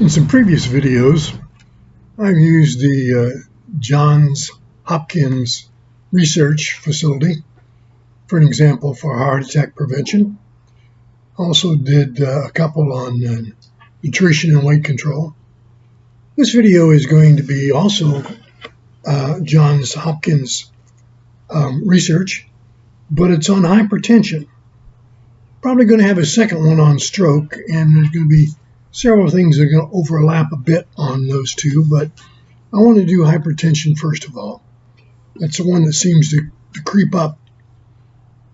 In some previous videos, I've used the Johns Hopkins research facility for an example for heart attack prevention. Also did a couple on nutrition and weight control. This video is going to be also Johns Hopkins research, but it's on hypertension. Probably going to have a second one on stroke, and there's going to be several things that are going to overlap a bit on those two, but I want to do hypertension first of all. That's the one that seems to creep up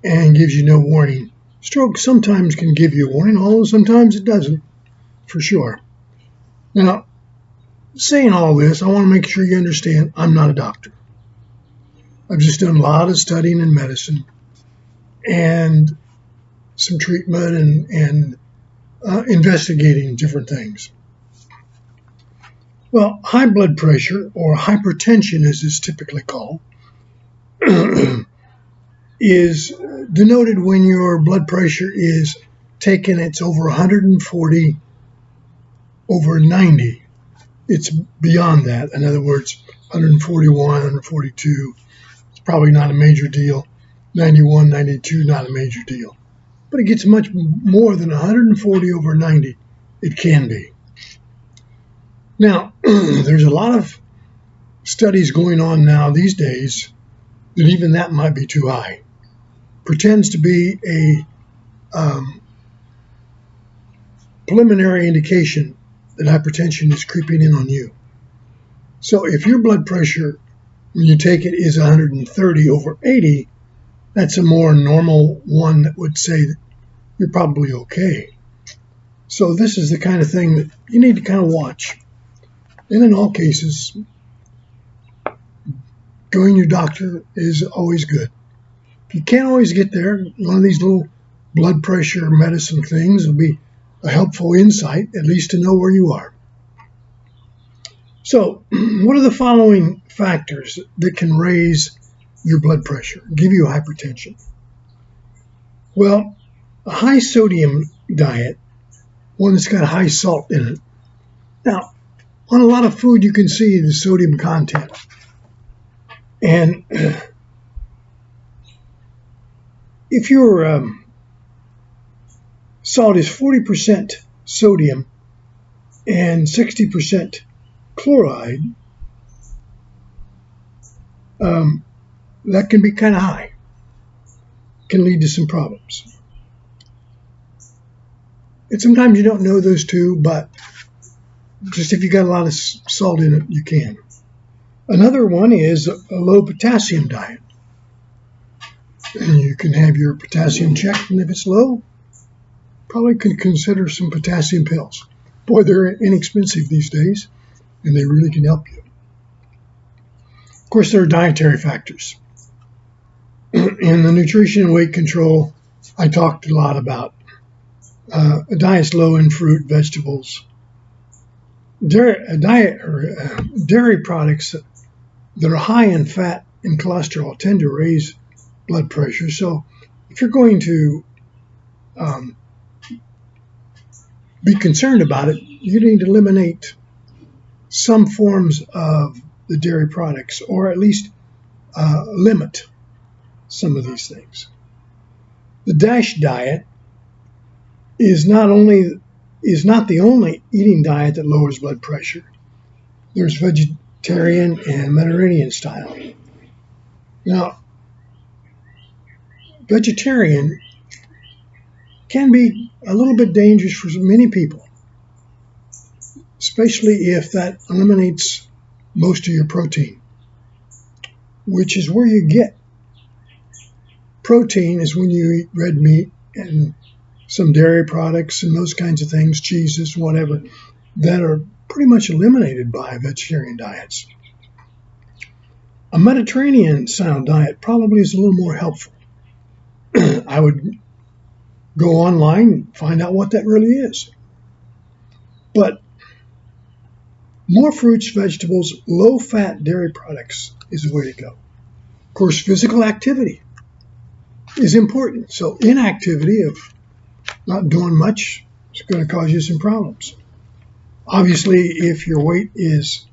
and gives you no warning. Stroke sometimes can give you a warning, although sometimes it doesn't, for sure. Now, saying all this, I want to make sure you understand I'm not a doctor. I've just done a lot of studying in medicine and some treatment and investigating different things. Well, high blood pressure, or hypertension as it's typically called, is denoted when your blood pressure is taken, it's over 140 over 90. It's beyond that. In other words, 141, 142, it's probably not a major deal. 91, 92, not a major deal. But it gets much more than 140 over 90. It can be. Now, there's a lot of studies going on now these days that even that might be too high. Pretends to be a preliminary indication that hypertension is creeping in on you. So if your blood pressure, when you take it, is 130 over 80, that's a more normal one that would say that you're probably okay. So this is the kind of thing that you need to kind of watch. And in all cases, going to your doctor is always good. If you can't always get there, one of these little blood pressure medicine things will be a helpful insight, at least to know where you are. So, what are the following factors that can raise your blood pressure, give you hypertension? Well, a high sodium diet, one that's got high salt in it. Now, on a lot of food you can see the sodium content. And if your salt is 40% sodium and 60% chloride, that can be kind of high. Can lead to some problems. And sometimes you don't know those two, but just if you got a lot of salt in it, you can. Another one is a low potassium diet. You can have your potassium checked, and if it's low, probably could consider some potassium pills. Boy, they're inexpensive these days, and they really can help you. Of course, there are dietary factors. In the nutrition and weight control, I talked a lot about a diet's low in fruit, vegetables. Dairy products that are high in fat and cholesterol tend to raise blood pressure. So if you're going to be concerned about it, you need to eliminate some forms of the dairy products, or at least limit some of these things. The DASH diet is not the only eating diet that lowers blood pressure. There's vegetarian and Mediterranean style. Now, vegetarian can be a little bit dangerous for many people, especially if that eliminates most of your protein, which is where you get protein is when you eat red meat and some dairy products and those kinds of things, cheeses, whatever, that are pretty much eliminated by vegetarian diets. A Mediterranean-style diet probably is a little more helpful. I would go online and find out what that really is. But more fruits, vegetables, low-fat dairy products is the way to go. Of course, physical activity is important. So inactivity of not doing much is going to cause you some problems. Obviously, if your weight is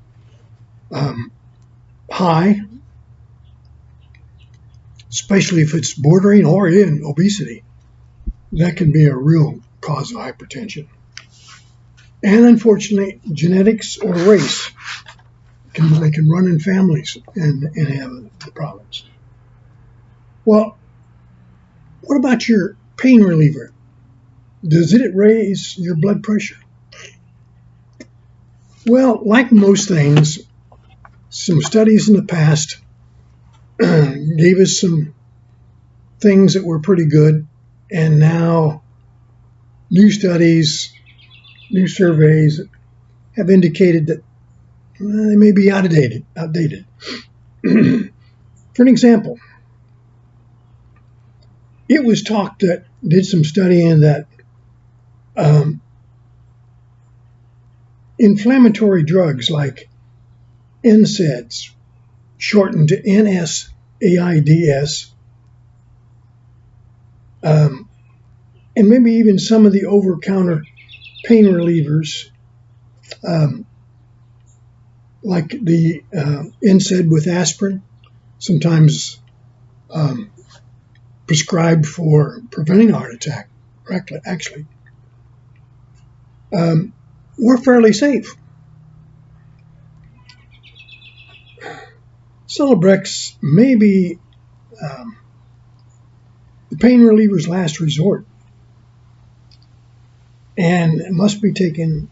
high, especially if it's bordering or in obesity, that can be a real cause of hypertension. And unfortunately, genetics or race can run in families and have the problems. Well, what about your pain reliever? Does it raise your blood pressure? Well, like most things, some studies in the past gave us some things that were pretty good, and now new studies, new surveys have indicated that they may be outdated. For an example, it was talked that did some studying that inflammatory drugs like NSAIDs, shortened to NSAIDs, and maybe even some of the over-counter pain relievers, like the NSAID with aspirin, sometimes prescribed for preventing a heart attack, actually, were fairly safe. Celebrex may be the pain reliever's last resort and must be taken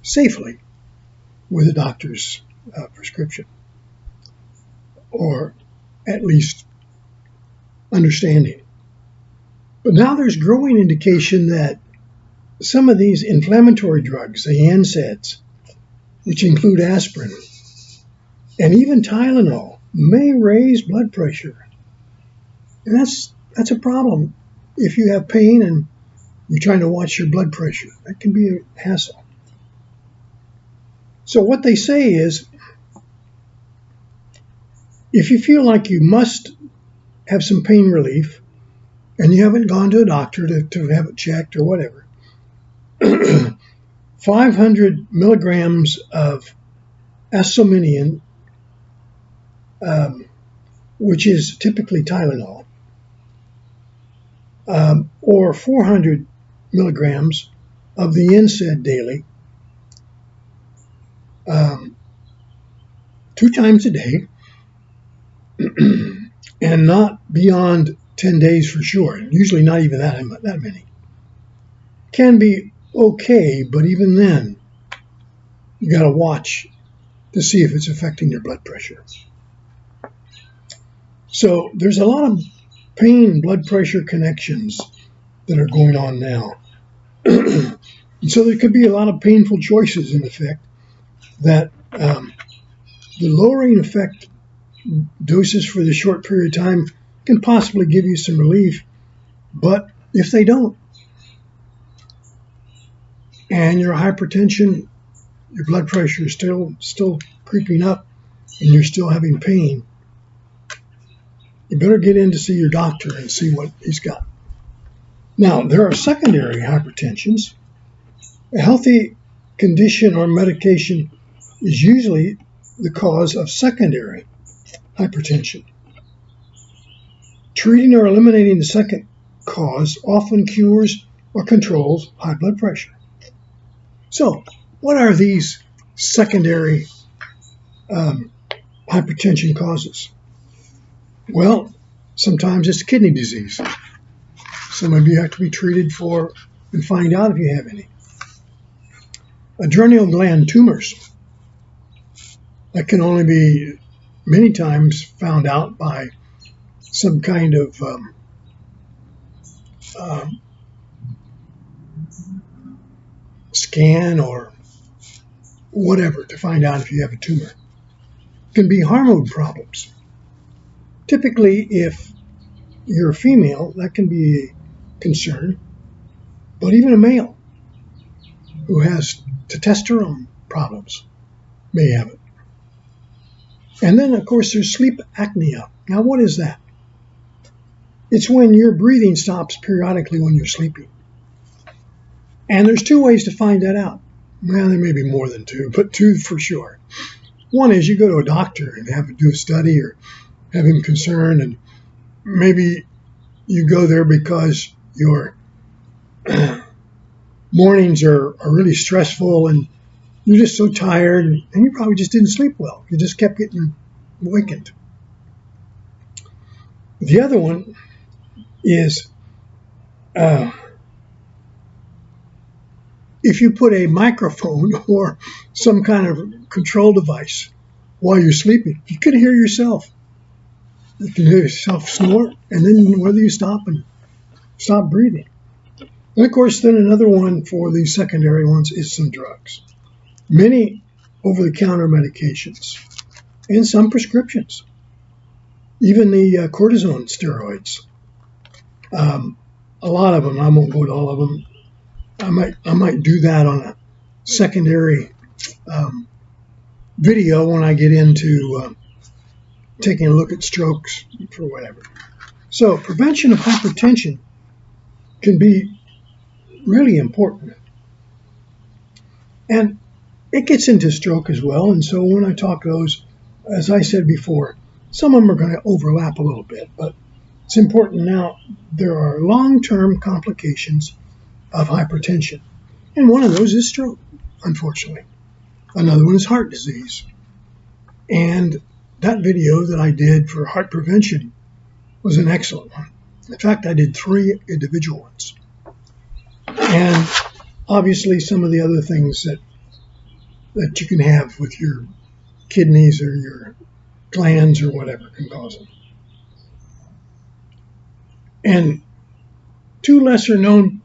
safely with a doctor's prescription, or at least understanding. But now there's growing indication that some of these inflammatory drugs, the NSAIDs, which include aspirin and even Tylenol, may raise blood pressure. And that's a problem if you have pain and you're trying to watch your blood pressure. That can be a hassle. So what they say is, if you feel like you must have some pain relief and you haven't gone to a doctor to have it checked or whatever, 500 milligrams of acetaminophen, which is typically Tylenol, or 400 milligrams of the NSAID daily, 2 times a day, and not beyond 10 days for sure, usually not even that many, can be okay, but even then, you got to watch to see if it's affecting your blood pressure. So there's a lot of pain blood pressure connections that are going on now. And so there could be a lot of painful choices in effect that the lowering effect doses for the short period of time can possibly give you some relief, but if they don't, and your hypertension, your blood pressure is still creeping up, and you're still having pain, you better get in to see your doctor and see what he's got. Now, there are secondary hypertensions. A healthy condition or medication is usually the cause of secondary hypertension. Treating or eliminating the second cause often cures or controls high blood pressure. So, what are these secondary hypertension causes? Well, sometimes it's kidney disease. Some of you have to be treated for and find out if you have any. Adrenal gland tumors. That can only be many times found out by some kind of scan or whatever to find out if you have a tumor. It can be hormone problems. Typically, if you're a female, that can be a concern, but even a male who has testosterone problems may have it. And then, of course, there's sleep apnea. Now, what is that? It's when your breathing stops periodically when you're sleeping. And there's 2 ways to find that out. Well, there may be more than two, but two for sure. One is you go to a doctor and have to do a study or have him concerned, and maybe you go there because your mornings are really stressful and you're just so tired, and you probably just didn't sleep well. You just kept getting awakened. The other one is if you put a microphone or some kind of control device while you're sleeping, you can hear yourself. You can hear yourself snort, and then whether you stop breathing. And of course, then another one for the secondary ones is some drugs. Many over-the-counter medications and some prescriptions. Even the cortisone steroids. A lot of them, I won't go to all of them. I might do that on a secondary video when I get into taking a look at strokes for whatever. So prevention of hypertension can be really important. And it gets into stroke as well. And so when I talk those, as I said before, some of them are going to overlap a little bit, but it's important now. There are long-term complications of hypertension. And one of those is stroke, unfortunately. Another one is heart disease. And that video that I did for heart prevention was an excellent one. In fact, I did 3 individual ones. And obviously some of the other things that you can have with your kidneys or your glands or whatever can cause them. And 2 lesser known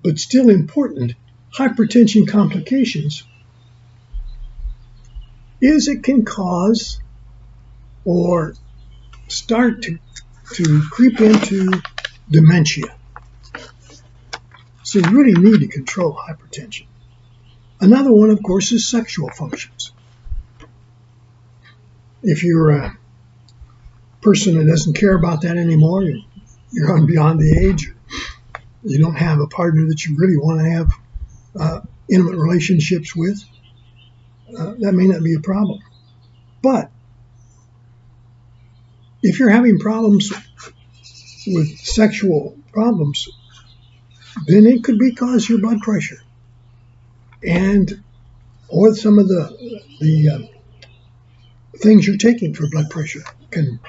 but still important hypertension complications is it can cause or start to creep into dementia. So you really need to control hypertension. Another one, of course, is sexual functions. If you're a person that doesn't care about that anymore, you're on beyond the age, you don't have a partner that you really want to have intimate relationships with, that may not be a problem. But if you're having problems with sexual problems, then it could be because your blood pressure or some of the things you're taking for blood pressure can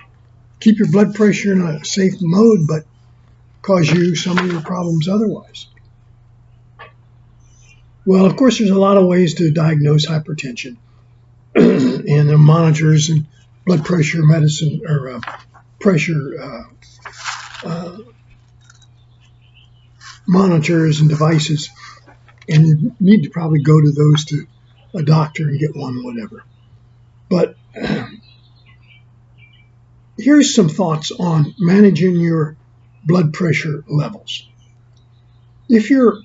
keep your blood pressure in a safe mode, but cause you some of your problems otherwise. Well, of course, there's a lot of ways to diagnose hypertension, and there are monitors and blood pressure medicine or pressure monitors and devices, and you need to probably go to those to a doctor and get one, whatever. But here's some thoughts on managing your blood pressure levels. If you're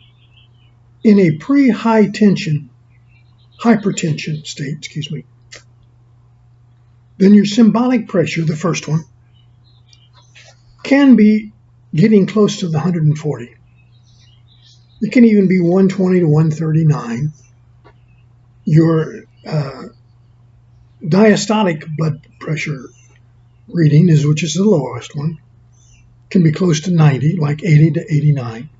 in a hypertension state, then your symbolic pressure, the first one, can be getting close to the 140. It can even be 120 to 139. Your diastolic blood pressure reading, which is the lowest one, can be close to 90, like 80 to 89.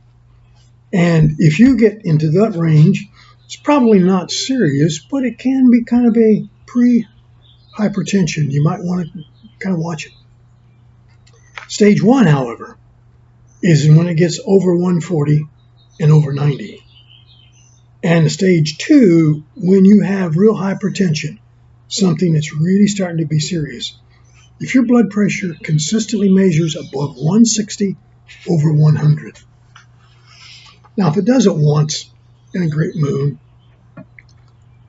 And if you get into that range, it's probably not serious, but it can be kind of a pre-hypertension. You might want to kind of watch it. Stage 1, however, is when it gets over 140 and over 90. And stage 2, when you have real hypertension, something that's really starting to be serious. If your blood pressure consistently measures above 160 over 100. Now, if it does it once in a great moon,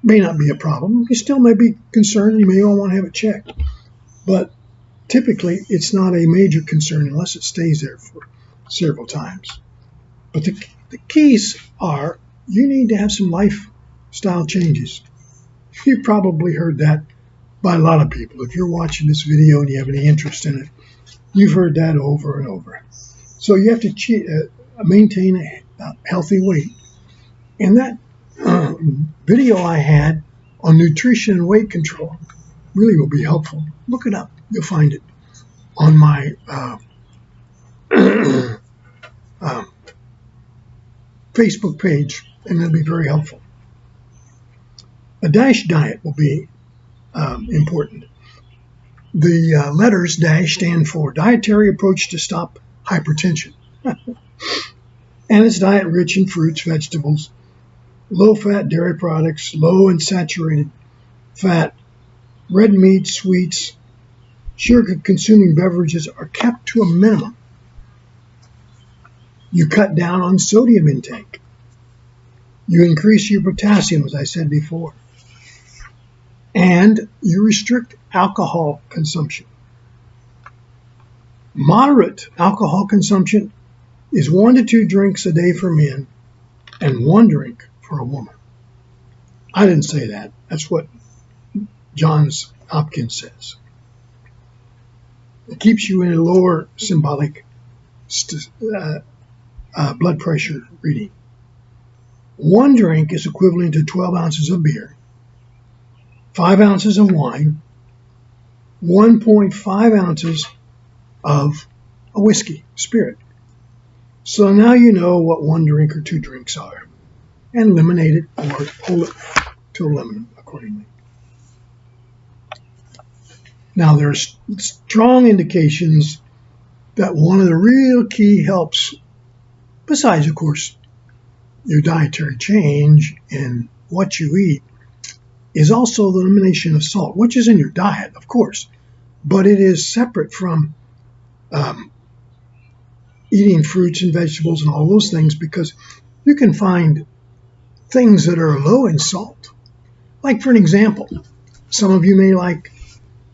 may not be a problem. You still may be concerned. You may all want to have it checked. But typically, it's not a major concern unless it stays there for several times. But the keys are you need to have some lifestyle changes. You've probably heard that by a lot of people. If you're watching this video and you have any interest in it, you've heard that over and over. So you have to maintain a healthy weight. And that video I had on nutrition and weight control really will be helpful. Look it up. You'll find it on my Facebook page, and it'll be very helpful. A DASH diet will be important. The letters DASH stand for Dietary Approach to Stop Hypertension. And it's diet rich in fruits, vegetables, low-fat dairy products, low in saturated fat, red meat, sweets, sugar-consuming beverages are kept to a minimum. You cut down on sodium intake. You increase your potassium, as I said before. And you restrict alcohol consumption. Moderate alcohol consumption is 1 to 2 drinks a day for men and 1 drink for a woman. I didn't say that. That's what Johns Hopkins says. It keeps you in a lower symbolic blood pressure reading. 1 drink is equivalent to 12 ounces of beer, 5 ounces of wine, 1.5 ounces of a whiskey, spirit. So now you know what 1 drink or 2 drinks are, and eliminate it or hold it to a limit accordingly. Now there's strong indications that one of the real key helps, besides of course your dietary change in what you eat, is also the elimination of salt, which is in your diet, of course, but it is separate from eating fruits and vegetables and all those things, because you can find things that are low in salt. Like, for an example, some of you may like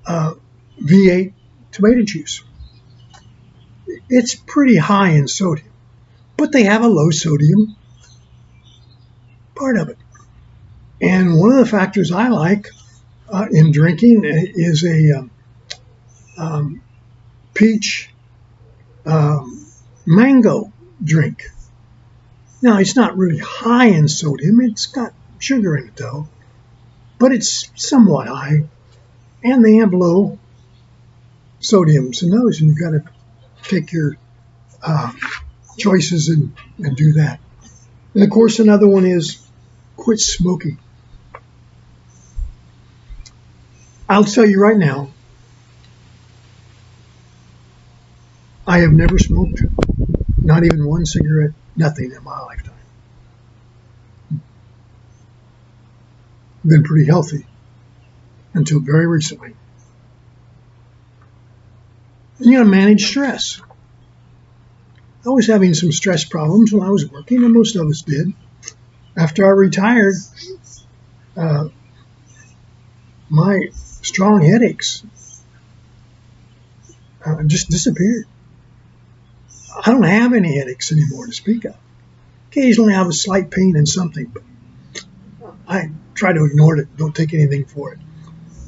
V8 tomato juice. It's pretty high in sodium, but they have a low sodium part of it. And one of the factors I like in drinking is a peach mango drink. Now, it's not really high in sodium. It's got sugar in it, though, but it's somewhat high. And they have low sodiums in those, and you've got to take your choices and do that. And, of course, another one is quit smoking. I'll tell you right now, I have never smoked, not even 1 cigarette, nothing in my lifetime. Been pretty healthy until very recently. You got to manage stress. I was having some stress problems when I was working, and most of us did. After I retired, my strong headaches just disappeared. I don't have any headaches anymore to speak of. Occasionally I have a slight pain in something, but I try to ignore it. Don't take anything for it.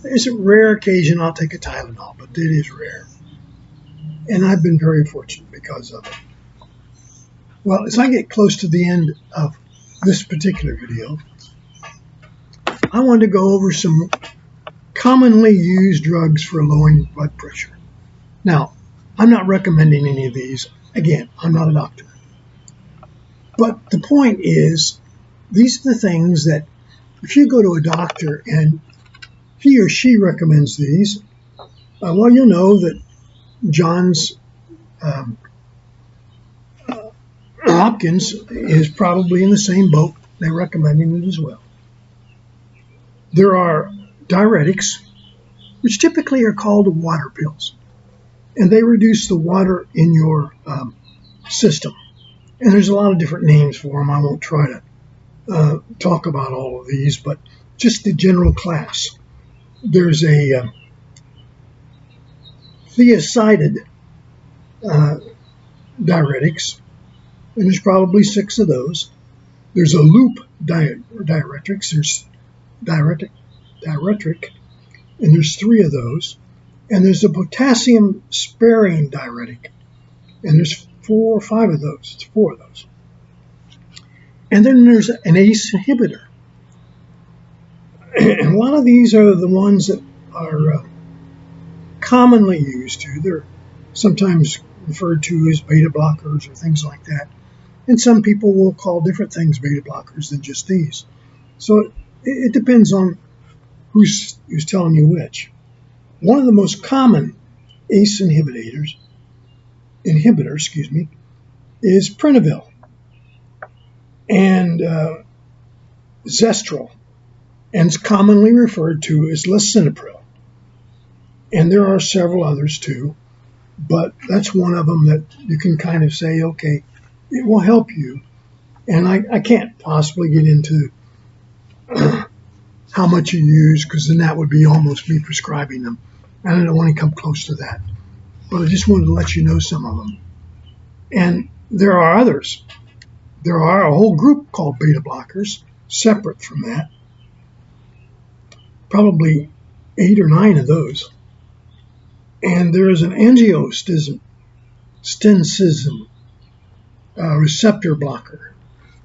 There's a rare occasion I'll take a Tylenol, but it is rare. And I've been very fortunate because of it. Well, as I get close to the end of this particular video, I want to go over some commonly used drugs for lowering blood pressure. Now, I'm not recommending any of these. Again, I'm not a doctor. But the point is, these are the things that if you go to a doctor and he or she recommends these, well, you'll know that Johns Hopkins is probably in the same boat. They're recommending it as well. There are diuretics, which typically are called water pills, and they reduce the water in your system. And there's a lot of different names for them. I won't try to talk about all of these, but just the general class. There's a thiacided diuretics, and there's probably 6 of those. There's a loop diuretics. There's diuretic, and there's 3 of those. And there's a potassium-sparing diuretic, and there's 4 or 5 of those. It's 4 of those. And then there's an ACE inhibitor. And a lot of these are the ones that are commonly used to. They're sometimes referred to as beta blockers or things like that. And some people will call different things beta blockers than just these. So it depends on who's telling you which. One of the most common ACE inhibitor, is Prevnar and Zestrel, and it's commonly referred to as lisinopril. And there are several others too, but that's one of them that you can kind of say, okay, it will help you. And I can't possibly get into how much you use, because then that would be almost me prescribing them. And I don't want to come close to that. But I just wanted to let you know some of them. And there are others. There are a whole group called beta blockers, separate from that. Probably 8 or 9 of those. And there is an angiostensin receptor blocker.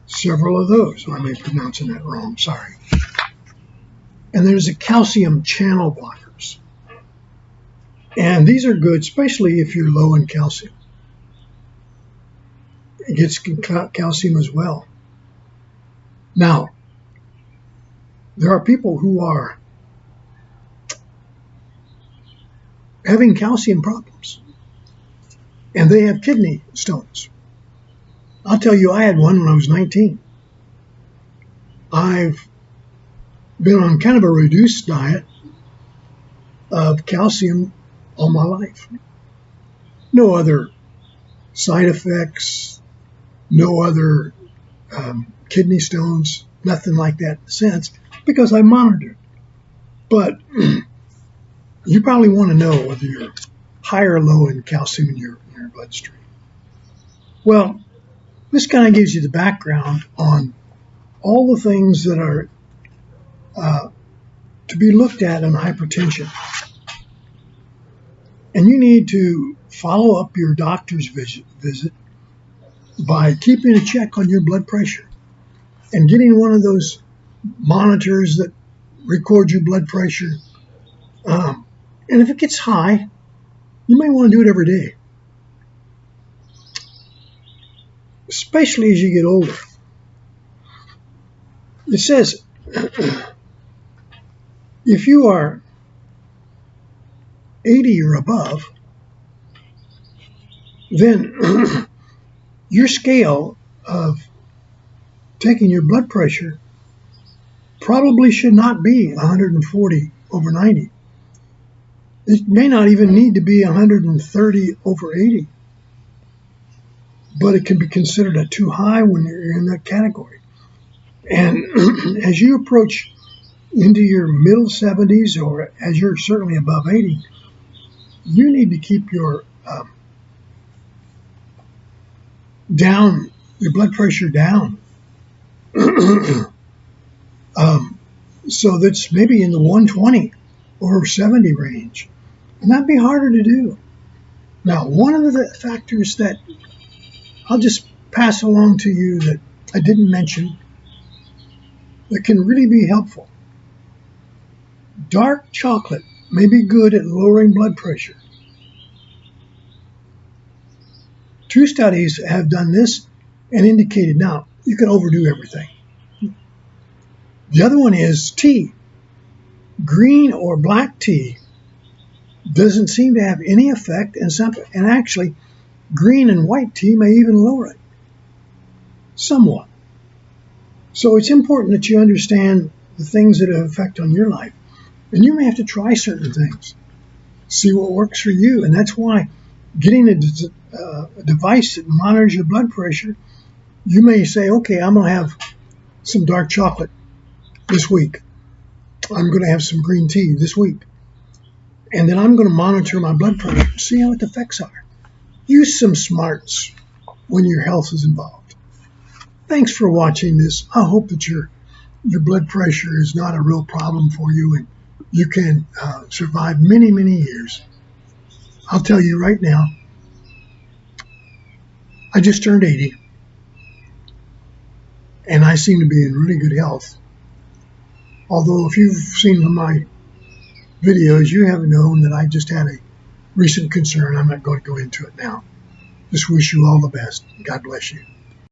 Several of those. I may be pronouncing that wrong, sorry. And there's a calcium channel blockers. And these are good, especially if you're low in calcium. It gets calcium as well. Now, there are people who are having calcium problems, and they have kidney stones. I'll tell you, I had one when I was 19. I've been on kind of a reduced diet of calcium all my life. No other side effects, no other kidney stones, nothing like that since, because I monitored. But you probably want to know whether you're high or low in calcium in your bloodstream. Well, this kind of gives you the background on all the things that are to be looked at in hypertension. And you need to follow up your doctor's visit by keeping a check on your blood pressure and getting one of those monitors that record your blood pressure. And if it gets high, you may want to do it every day, especially as you get older. It says if you are 80 or above, then your scale of taking your blood pressure probably should not be 140 over 90. It may not even need to be 130 over 80, but it can be considered a too high when you're in that category. And as you approach into your middle 70s, or as you're certainly above 80, you need to keep your blood pressure down. So that's maybe in the 120 or 70 range. And that'd be harder to do. Now, one of the factors that I'll just pass along to you that I didn't mention that can really be helpful. Dark chocolate may be good at lowering blood pressure. 2 studies have done this and indicated, now, you can overdo everything. The other one is tea. Green or black tea doesn't seem to have any effect, and actually, green and white tea may even lower it somewhat. So it's important that you understand the things that have effect on your life. And you may have to try certain things, see what works for you. And that's why getting a device that monitors your blood pressure, you may say, okay, I'm going to have some dark chocolate this week. I'm going to have some green tea this week. And then I'm going to monitor my blood pressure and see how the effects are. Use some smarts when your health is involved. Thanks for watching this. I hope that your blood pressure is not a real problem for you and you can survive many, many years. I'll tell you right now, I just turned 80. and I seem to be in really good health. Although if you've seen my videos, you have known that I just had a recent concern. I'm not going to go into it now. Just wish you all the best. God bless you.